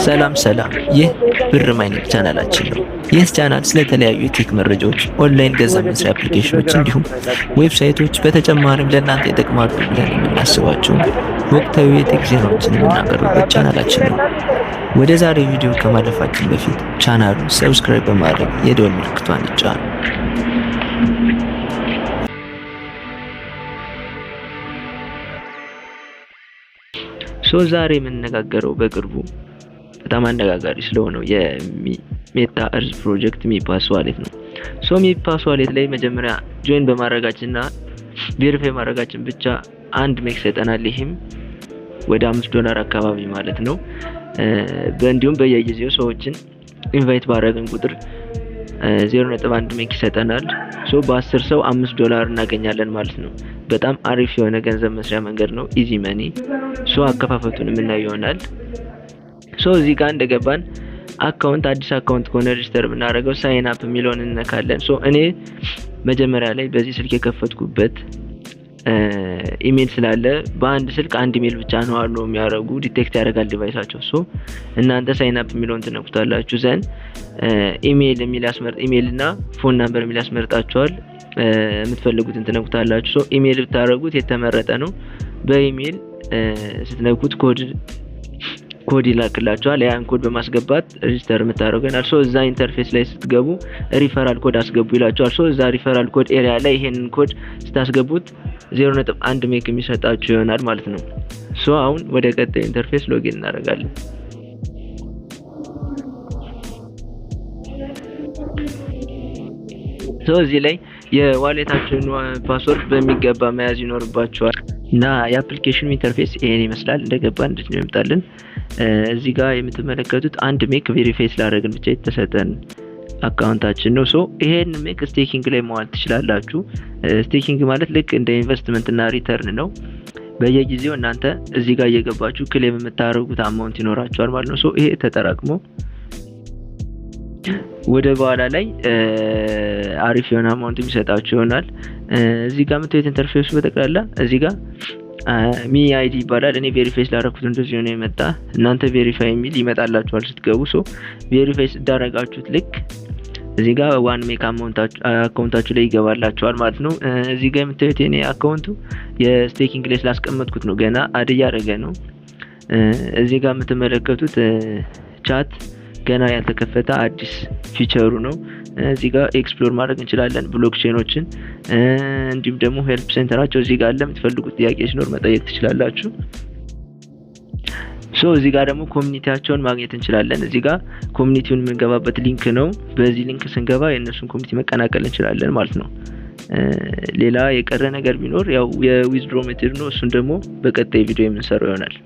ሰላም ይህ ብር ማይኒንግ ቻናላችን ነው። ይህ ቻናል ስለተለያዩ የቴክ መረጃዎች፣ ኦንላይን ገንዘብ መስሪያ አፕሊኬሽኖች እንዲሁም ዌብሳይቶች በተጨማሪም ለእናንተ ይጠቅማሉ ብለን የምናስባቸው ወቅታዊ የቴክ ዜናዎችን የምናቀርብበት ቻናላችን ነው። ወደ ዛሬው ቪዲዮ ከማለፋችን በፊት ቻናሉን ሰብስክራይብ በማድረግ የደወል ምልክቷን ይጫኑ። ዛሬ የምንነጋገረው በቅርቡ በጣም አነጋጋሪ ስለሆነው የሜታ እርዝ ፕሮጀክት ሚፓስ ዋሌት ነው። ሚፓስ ዋሌት ላይ መጀመሪያ ጆይን በማድረጋችንና ቬሪፋይ ማድረጋችን ብቻ አንድ ሜክ ሰጠናል። ይሄም ወደ $5 አካባቢ ማለት ነው። እንዲሁም በየጊዜው ሰዎችን ኢንቫይት ባደረግን ቁጥር 0.1 ሜክ ይሰጠናል። በ10 ሰው $5 እናገኛለን ማለት ነው። በጣም አሪፍ የሆነ ገንዘብ መስሪያ መንገድ ነው። ኢዚ መኒ። አከፋፈቱን የምናየው ይሆናል። እዚህ ጋር እንደገባን አዲስ አካውንት ከሆነ ሬጂስተር ብናደርገው ሳይን አፕ የሚለውን እንነካለን። እኔ መጀመሪያ ላይ በዚህ ስልክ የከፈትኩበት ኢሜል ስላለ በአንድ ስልክ አንድ ኢሜል ብቻ ነው አሉ የሚያደርጉ ዲቴክት ያደርጋል ዲቫይሳቸው። እናንተ ሳይን አፕ የሚለውን ትነኩታላችሁ። ዘን ኢሜል እና ፎን ናምበር የሚል ያስመርጣችኋል። የምትፈልጉትን ትነኩታላችሁ። ኢሜል ብታደርጉት የተመረጠ ነው። በኢሜል ስትነኩት ኮድ ይላክላችኋል። ያን ኮድ በማስገባት ሬጂስተር የምታደርጉናል። እዛ ኢንተርፌስ ላይ ስትገቡ ሪፈራል ኮድ አስገቡ ይላችኋል። እዛ ሪፈራል ኮድ ኤሪያ ላይ ይሄንን ኮድ ስታስገቡት 0.1 ሜክ የሚሰጣችሁ ይሆናል ማለት ነው። አሁን ወደ ቀጣይ ኢንተርፌስ ሎጊን እናደርጋለን። እዚህ ላይ የዋሌታችሁን ፓስወርድ በሚገባ መያዝ ይኖርባችኋል እና የአፕሊኬሽኑ ኢንተርፌስ ይሄን ይመስላል። እንደገባን እንደዚህ ይመጣልን። እዚህ ጋር የምትመለከቱት አንድ ሜክ ቬሪፋይ ስላደረግን ብቻ የተሰጠን አካውንታችን ነው። ይሄን ሜክ ስቴኪንግ ላይ መዋል ትችላላችሁ። ስቴኪንግ ማለት ልክ እንደ ኢንቨስትመንት እና ሪተርን ነው። በየጊዜው እናንተ እዚህ ጋር እየገባችሁ ክሌም የምታደርጉት አማውንት ይኖራችኋል ማለት ነው። ይሄ ተጠራቅሞ ወደ በኋላ ላይ አሪፍ የሆነ አማውንት የሚሰጣችሁ ይሆናል። እዚህ ጋር የምታዩት ኢንተርፌሱ በጠቅላላ እዚህ ጋር ሚ አይዲ ይባላል። እኔ ቬሪፋይ ስላደረኩት እንደዚህ ነው የመጣ። እናንተ ቬሪፋይ የሚል ይመጣላችኋል ስትገቡ። ቬሪፋይ ስታደርጋችሁት ልክ እዚህ ጋር ዋን ሜክ አካውንታችሁ ላይ ይገባላችኋል ማለት ነው። እዚህ ጋር የምታዩት የኔ አካውንቱ የስቴኪንግ ላይ ስላስቀመጥኩት ነው፣ ገና አድ እያደረገ ነው። እዚህ ጋር የምትመለከቱት ቻት ገና ያልተከፈተ አዲስ ፊቸሩ ነው። እዚህ ጋር ኤክስፕሎር ማድረግ እንችላለን ብሎክቼኖችን፣ እንዲሁም ደግሞ ሄልፕ ሴንተራቸው እዚህ ጋር አለ። የምትፈልጉት ጥያቄ ሲኖር መጠየቅ ትችላላችሁ። እዚህ ጋር ደግሞ ኮሚኒቲያቸውን ማግኘት እንችላለን። እዚህ ጋር ኮሚኒቲውን የምንገባበት ሊንክ ነው። በዚህ ሊንክ ስንገባ የእነሱን ኮሚኒቲ መቀላቀል እንችላለን ማለት ነው። ሌላ የቀረ ነገር ቢኖር ያው የዊዝድሮ ሜተድ ነው። እሱን ደግሞ በቀጣይ ቪዲዮ የምንሰራው ይሆናል።